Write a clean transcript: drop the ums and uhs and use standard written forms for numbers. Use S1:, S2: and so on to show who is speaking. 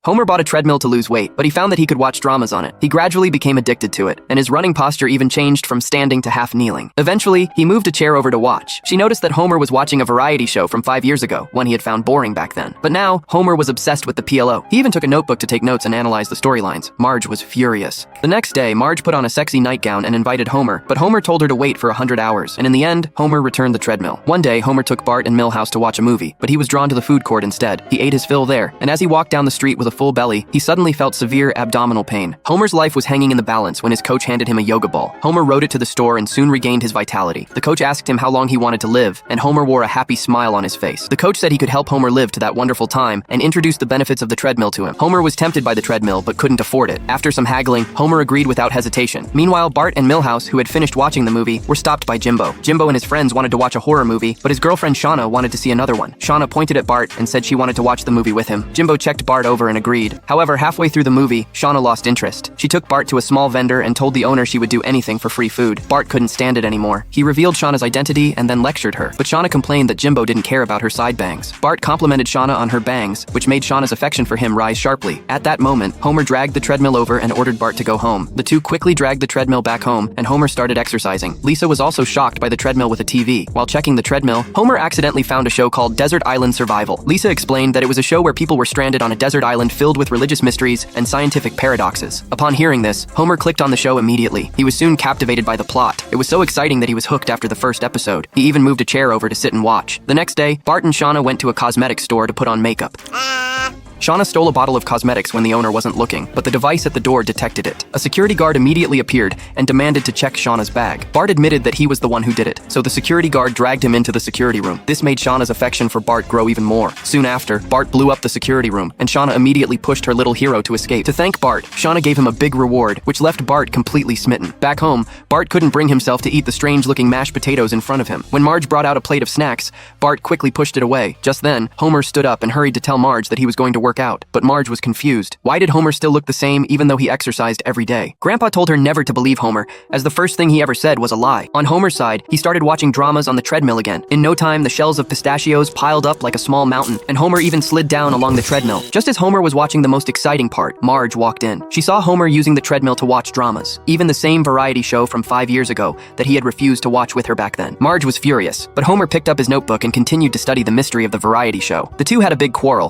S1: Homer bought a treadmill to lose weight, but he found that he could watch dramas on it. He gradually became addicted to it, and his running posture even changed from standing to half kneeling. Eventually, he moved a chair over to watch. She noticed that Homer was watching a variety show from 5 years ago, one he had found boring back then. But now, Homer was obsessed with the PLO. He even took a notebook to take notes and analyze the storylines. Marge was furious. The next day, Marge put on a sexy nightgown and invited Homer, but Homer told her to wait for 100 hours, and in the end, Homer returned the treadmill. One day, Homer took Bart and Milhouse to watch a movie, but he was drawn to the food court instead. He ate his fill there, and as he walked down the street with a full belly, he suddenly felt severe abdominal pain. Homer's life was hanging in the balance when his coach handed him a yoga ball. Homer rode it to the store and soon regained his vitality. The coach asked him how long he wanted to live, and Homer wore a happy smile on his face. The coach said he could help Homer live to that wonderful time and introduced the benefits of the treadmill to him. Homer was tempted by the treadmill but couldn't afford it. After some haggling, Homer agreed without hesitation. Meanwhile, Bart and Milhouse, who had finished watching the movie, were stopped by Jimbo. Jimbo and his friends wanted to watch a horror movie, but his girlfriend Shauna wanted to see another one. Shauna pointed at Bart and said she wanted to watch the movie with him. Jimbo checked Bart over and agreed. However, halfway through the movie, Shauna lost interest. She took Bart to a small vendor and told the owner she would do anything for free food. Bart couldn't stand it anymore. He revealed Shauna's identity and then lectured her, but Shauna complained that Jimbo didn't care about her side bangs. Bart complimented Shauna on her bangs, which made Shauna's affection for him rise sharply. At that moment, Homer dragged the treadmill over and ordered Bart to go home. The two quickly dragged the treadmill back home, and Homer started exercising. Lisa was also shocked by the treadmill with a TV. While checking the treadmill, Homer accidentally found a show called Desert Island Survival. Lisa explained that it was a show where people were stranded on a desert island filled with religious mysteries and scientific paradoxes. Upon hearing this, Homer clicked on the show immediately. He was soon captivated by the plot. It was so exciting that he was hooked after the first episode. He even moved a chair over to sit and watch. The next day, Bart and Shauna went to a cosmetics store to put on makeup. Shauna stole a bottle of cosmetics when the owner wasn't looking, but the device at the door detected it. A security guard immediately appeared and demanded to check Shauna's bag. Bart admitted that he was the one who did it, so the security guard dragged him into the security room. This made Shauna's affection for Bart grow even more. Soon after, Bart blew up the security room, and Shauna immediately pushed her little hero to escape. To thank Bart, Shauna gave him a big reward, which left Bart completely smitten. Back home, Bart couldn't bring himself to eat the strange-looking mashed potatoes in front of him. When Marge brought out a plate of snacks, Bart quickly pushed it away. Just then, Homer stood up and hurried to tell Marge that he was going to work out, but Marge was confused. Why did Homer still look the same even though he exercised every day? Grandpa told her never to believe Homer, as the first thing he ever said was a lie. On Homer's side, he started watching dramas on the treadmill again. In no time, the shells of pistachios piled up like a small mountain, and Homer even slid down along the treadmill. Just as Homer was watching the most exciting part, Marge walked in. She saw Homer using the treadmill to watch dramas, even the same variety show from 5 years ago that he had refused to watch with her back then. Marge was furious, but Homer picked up his notebook and continued to study the mystery of the variety show. The two had a big quarrel,